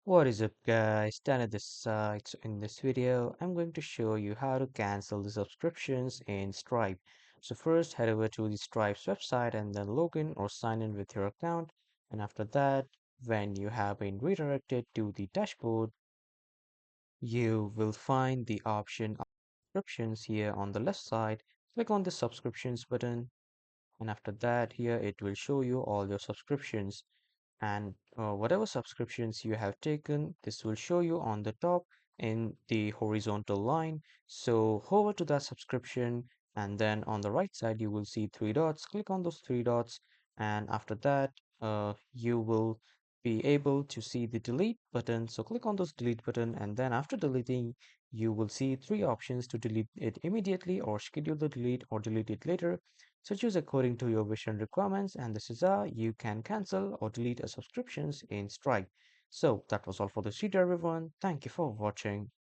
What is up guys, Dan at this side. So in this video, I'm going to show you how to cancel the subscriptions in Stripe. So first head over to the Stripe's website and then log in or sign in with your account. And after that, when you have been redirected to the dashboard, you will find the option of subscriptions here on the left side. Click on the subscriptions button and after that here it will show you all your subscriptions and whatever subscriptions you have taken, this will show you on the top in the horizontal line. So hover to that subscription and then on the right side you will see three dots. Click on those three dots and after that you will be able to see the delete button. So click on those delete button and then after deleting you will see three options to delete it immediately or schedule the delete or delete it later. So choose according to your vision requirements, and this is how you can cancel or delete a subscriptions in Stripe. So that was all for this video, everyone. Thank you for watching.